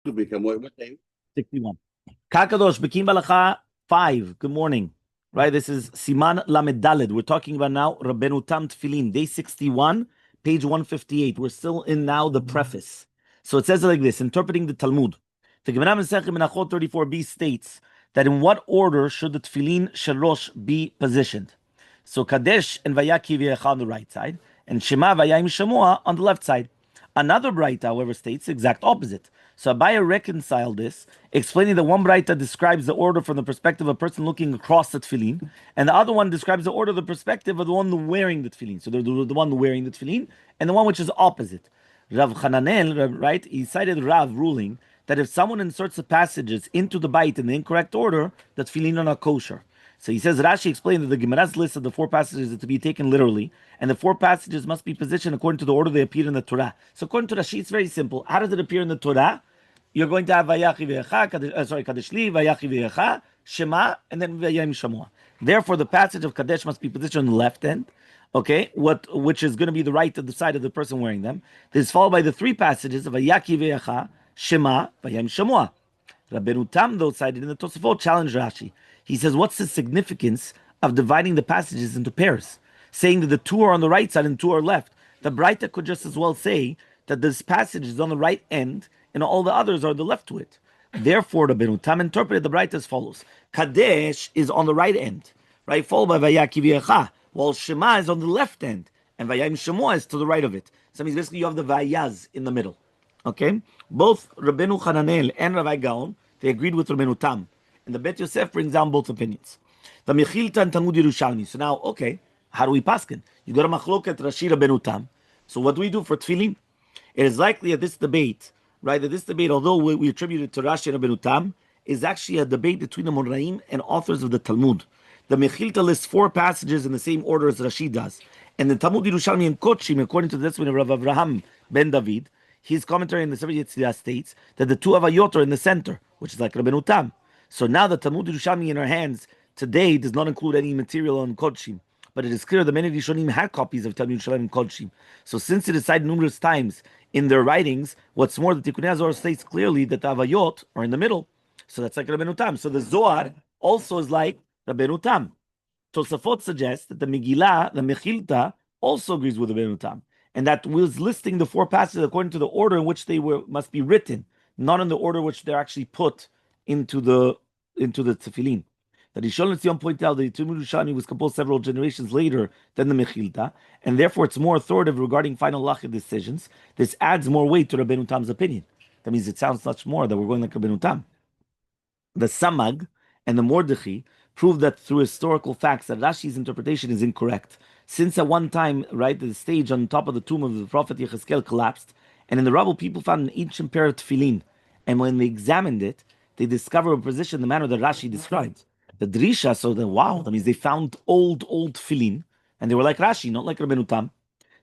to become what day? 61. Kakadosh, Bekiim Bahalacha 5. Good morning. Right, this is Siman Lamed Daled. We're talking about now Rabbeinu Tam Tefilin, day 61, page 158. We're still in now the preface. So it says it like this, interpreting the Talmud. The Gemara Masechet Menachot 34b states that in what order should the Tefillin Shalosh be positioned? So Kadesh and Vayaki V'yecha on the right side, and Shema Vayayim Shamua on the left side. Another Braita, however, states the exact opposite. So Abaya reconciled this, explaining that one Braita describes the order from the perspective of a person looking across the tefillin, and the other one describes the order of the perspective of the one wearing the tefillin. So the one wearing the tefillin, and the one which is opposite. Rav Hananel, right, he cited Rav ruling that if someone inserts the passages into the bait in the incorrect order, the tefillin are not kosher. So he says, Rashi explained that the Gemara's list of the four passages is to be taken literally, and the four passages must be positioned according to the order they appear in the Torah. So according to Rashi, it's very simple. How does it appear in the Torah? You're going to have Vayachi V'yecha, Kadesh Li, Vayachi V'yecha, Shema, and then Vayayim Shamua. Therefore, the passage of Kadesh must be positioned on the left end, okay, which is going to be the right of the side of the person wearing them. This is followed by the three passages of Vayachi V'yecha, Shema, Vayayim Shamua. Rabbeinu Tam, though, cited in the Tosafot, challenged Rashi. He says, what's the significance of dividing the passages into pairs? Saying that the two are on the right side and two are left. The Braita could just as well say that this passage is on the right end and all the others are the left to it. Therefore, Rabbeinu Tam interpreted the Braita as follows. Kadesh is on the right end, right? Followed by Vayaki V'yecha, while Shema is on the left end and Vayayim Shemua is to the right of it. So that means basically you have the Vayaz in the middle. Okay? Both Rabbeinu Hananel and Rabbi Gaon, they agreed with Rabbeinu Tam. And the Bet Yosef brings down both opinions. The Mechilta and Talmud Yerushalmi. So now, okay, how do we paskin? You go to Machloket Rashi Rabbeinu Tam. So what do we do for Tefillin? It is likely that this debate, right, although we attribute it to Rashi and Rabbeinu Tam, is actually a debate between the Moraim and authors of the Talmud. The Mechilta lists four passages in the same order as Rashi does. And the Talmud Yerushalmi and Kochim, according to this one of Rav Avraham ben David, his commentary in the Sefer Yetzirah states that the two Avayot are in the center, which is like Rabbeinu Tam. So now the Talmud Yerushalmi in our hands today does not include any material on Kodshim, but it is clear that many Rishonim had copies of Talmud Yerushalmi and Kodshim. So since it is cited numerous times in their writings, what's more, the Tikkunei Zohar states clearly that the Avayot are in the middle. So that's like Rabbeinu Tam. So the Zohar also is like Rabbeinu Tam. Tosafot suggests that the Megillah, the Mechilta, also agrees with Rabbeinu Tam, and that was listing the four passages according to the order in which they must be written, not in the order in which they're actually put into the tefillin. That Rishon LeZion pointed out that the Talmud Yerushalmi was composed several generations later than the Mechilta, and therefore it's more authoritative regarding final halachic decisions. This adds more weight to Rabbeinu Tam's opinion. That means it sounds much more that we're going like Rabbeinu Tam. The Samag and the Mordechai prove that through historical facts that Rashi's interpretation is incorrect. Since at one time, right, the stage on top of the tomb of the prophet Yechezkel collapsed, and in the rubble people found an ancient pair of tefillin, and when they examined it, they discovered a position in the manner that Rashi described. The Drisha, so wow, that means they found old tefillin, and they were like Rashi, not like Rabbeinu Tam.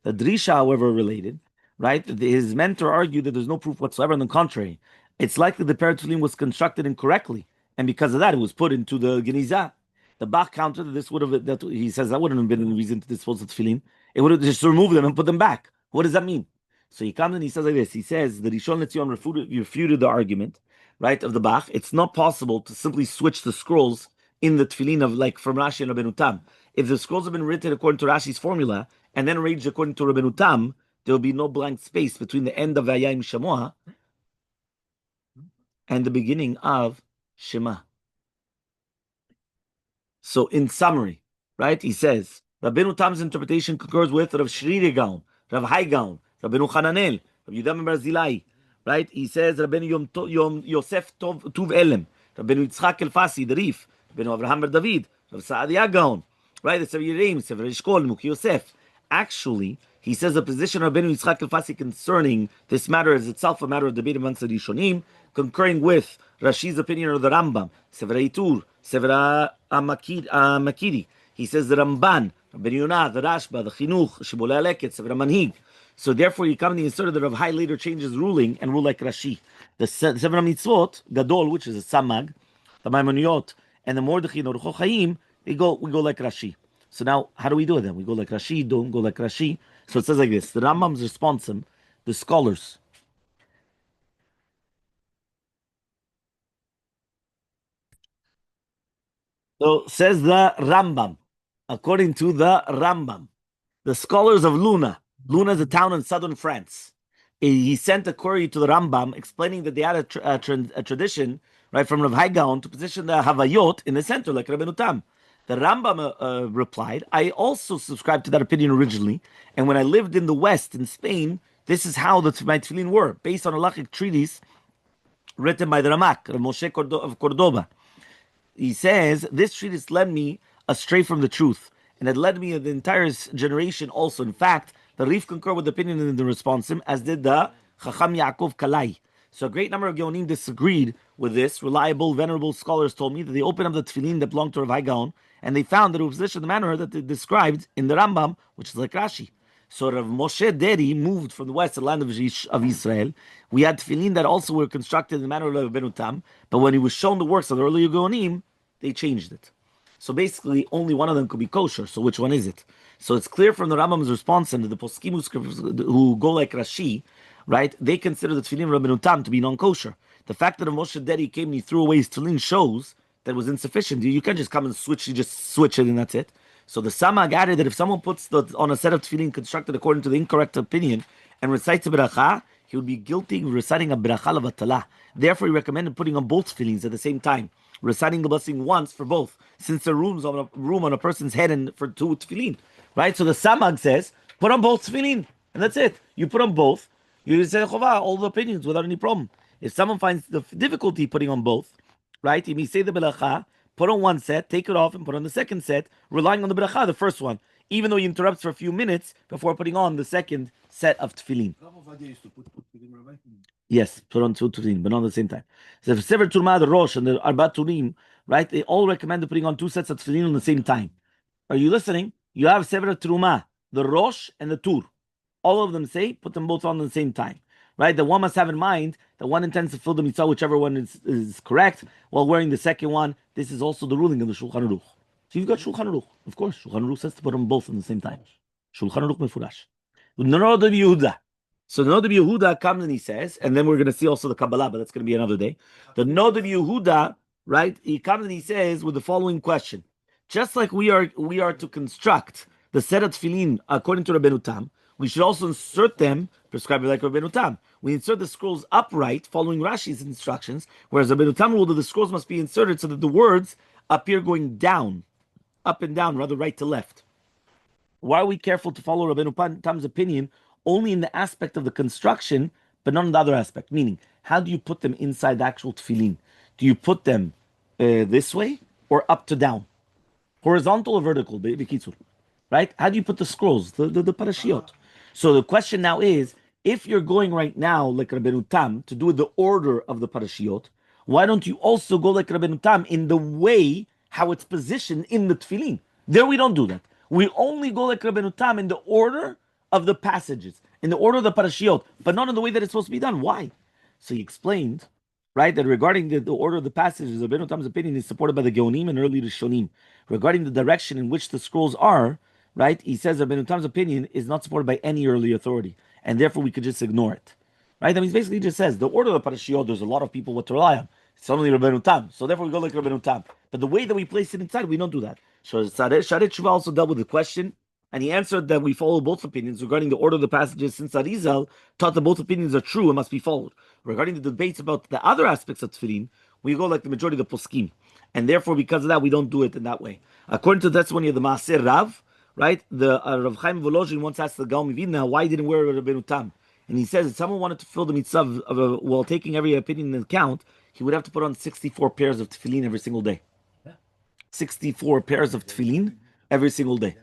The Drisha, however, related, right? His mentor argued that there's no proof whatsoever. On the contrary, it's likely the pair of tefillin was constructed incorrectly, and because of that, it was put into the Genizah. The Bach countered that this would have, that he says that wouldn't have been a reason to dispose of tefillin. It would have just removed them and put them back. What does that mean? So he comes and he says like this. He says the Rishon LeZion refuted the argument, right, of the Bach. It's not possible to simply switch the scrolls in the tefillin of like from Rashi and Rabbeinu Tam. If the scrolls have been written according to Rashi's formula and then arranged according to Rabbeinu Tam, there will be no blank space between the end of Vayayim Shamua and the beginning of Shema. So in summary, right, he says, Rabbeinu Tam's interpretation concurs with Rav Shri Gaon, Rav Hai Gaon, Rabbeinu Hananel, Rav Yudah Barzilai, right? He says, Rabbeinu Yom Yosef Tuv Elem, Rabbeinu Yitzchak Elfasi, the Rif, Rabbeinu Avraham Bar David, Rav Saadia Gaon, right? The Sefer Yereim, Sefer Eshkol, Muki Yosef. Actually, he says the position of Rabbeinu Yitzchak Elfasi concerning this matter is itself a matter of debate amongst the Rishonim, concurring with Rashi's opinion of the Rambam, Sefer Eitur, Sefer Makiri. He says the Ramban, Rabbi Yonah, the Rashba, the Chinuch, Shibolei Aleket, Sefer Manhig. So therefore, you come and insert that Rav Hai later changes ruling and rule like Rashi. The Sefer Mitzvot, Gadol, which is a Samag, the Maimoniyot, and the Mordechai and Oruch Chaim, we go like Rashi. So now, how do we do it then? We go like Rashi, don't go like Rashi. So it says like this: the Rambam's response, the scholars So says the Rambam, according to the Rambam, the scholars of Luna. Luna is a town in southern France. He sent a query to the Rambam explaining that they had a tradition, right, from Rav Hai Gaon to position the Havayot in the center, like Rabbeinu Tam. The Rambam replied, I also subscribed to that opinion originally, and when I lived in the West, in Spain, this is how my tefillin were, based on a halachic treatise written by the Ramak, Rav Moshe of Cordoba. He says, this treatise led me astray from the truth, and it led me the entire generation also. In fact, the Rif concur with the opinion in the responsim, as did the Chacham Yaakov Kalai. So a great number of Geonim disagreed with this. Reliable, venerable scholars told me that they opened up the tefillin that belonged to Rav Hai Gaon, and they found that it was positioned in the manner that they described in the Rambam, which is like Rashi. So Rav Moshe Deri moved from the west to the land of Israel. We had tefillin that also were constructed in the manner of Rabbeinu Tam, but when he was shown the works of the earlier Geonim, they changed it. So basically, only one of them could be kosher. So which one is it? So it's clear from the Rambam's response and the poskim who go like Rashi, right? They consider the tefillin Rabbeinu Tam to be non-kosher. The fact that a Moshe Deri came and he threw away his tefillin shows that was insufficient. You can't just come and switch. You just switch it and that's it. So the Samag added that if someone puts on a set of tefillin constructed according to the incorrect opinion and recites a bracha, he would be guilty of reciting a bracha levatala. Therefore, he recommended putting on both tefillins at the same time, reciting the blessing once for both, since there room on a person's head and for two tefillin, right? So the Samag says, put on both tefillin, and that's it. You put on both, you say chovah, all the opinions without any problem. If someone finds the difficulty putting on both, right, he may say the bracha, put on one set, take it off, and put on the second set, relying on the bracha, the first one, even though he interrupts for a few minutes before putting on the second set of tefillin. Yes, put on two tefillin, but not at the same time. So if Sever Turma, the Rosh, and the Arba Turim, right, they all recommend putting on two sets of tefillin at the same time. Are you listening? You have Sever Turma, the Rosh, and the Tur. All of them say put them both on at the same time. Right? The one must have in mind that one intends to fill the mitzvah, whichever one is correct, while wearing the second one. This is also the ruling of the Shulchan Aruch. So you've got Shulchan Aruch. Of course, Shulchan Aruch says to put them both at the same time. Shulchan Aruch mefurash. Nod of Yehuda. So the Nod of Yehuda comes and he says, and then we're going to see also the Kabbalah, but that's going to be another day. The Nod of Yehuda, right? He comes and he says with the following question: just like we are to construct the set of tefillin according to Rabbeinu Tam, we should also insert them prescribed like Rabbeinu Tam. We insert the scrolls upright, following Rashi's instructions, whereas Rabbeinu Tam ruled that the scrolls must be inserted so that the words appear going down, up and down, rather right to left. Why are we careful to follow Rabbeinu Tam's opinion only in the aspect of the construction, but not in the other aspect? Meaning, how do you put them inside the actual tefillin? Do you put them this way or up to down? Horizontal or vertical? Right? How do you put the scrolls, the parashiot? So the question now is, if you're going right now like Rabbeinu Tam to do the order of the parashiot, why don't you also go like Rabbeinu Tam in the way how it's positioned in the tefillin? There we don't do that. We only go like Rabbeinu Tam in the order of the passages, in the order of the parashiot, but not in the way that it's supposed to be done. Why? So he explained, right, that regarding the order of the passages, Rabbeinu Tam's opinion is supported by the Geonim and early Rishonim. Regarding the direction in which the scrolls are, right, he says Rabbeinu Tam's opinion is not supported by any early authority, and therefore we could just ignore it. Right? I mean, basically just says the order of the parashiot, there's a lot of people what to rely on. It's only Rabbeinu Tam, so therefore we go like Rabbeinu Tam. But the way that we place it inside, we don't do that. So Sharet Shuvah also dealt with the question, and he answered that we follow both opinions regarding the order of the passages, since Arizal taught that both opinions are true and must be followed. Regarding the debates about the other aspects of Tefillin, we go like the majority of the poskim, and therefore because of that we don't do it in that way. According to the testimony of the Maaser Rav, right, the Rav Chaim Volozhin once asked the Gaon Mivilna why he didn't wear Rabbeinu Tam, and he says if someone wanted to fill the mitzvah while taking every opinion into account, he would have to put on 64 pairs of tefillin every single day. 64 pairs of tefillin every single day.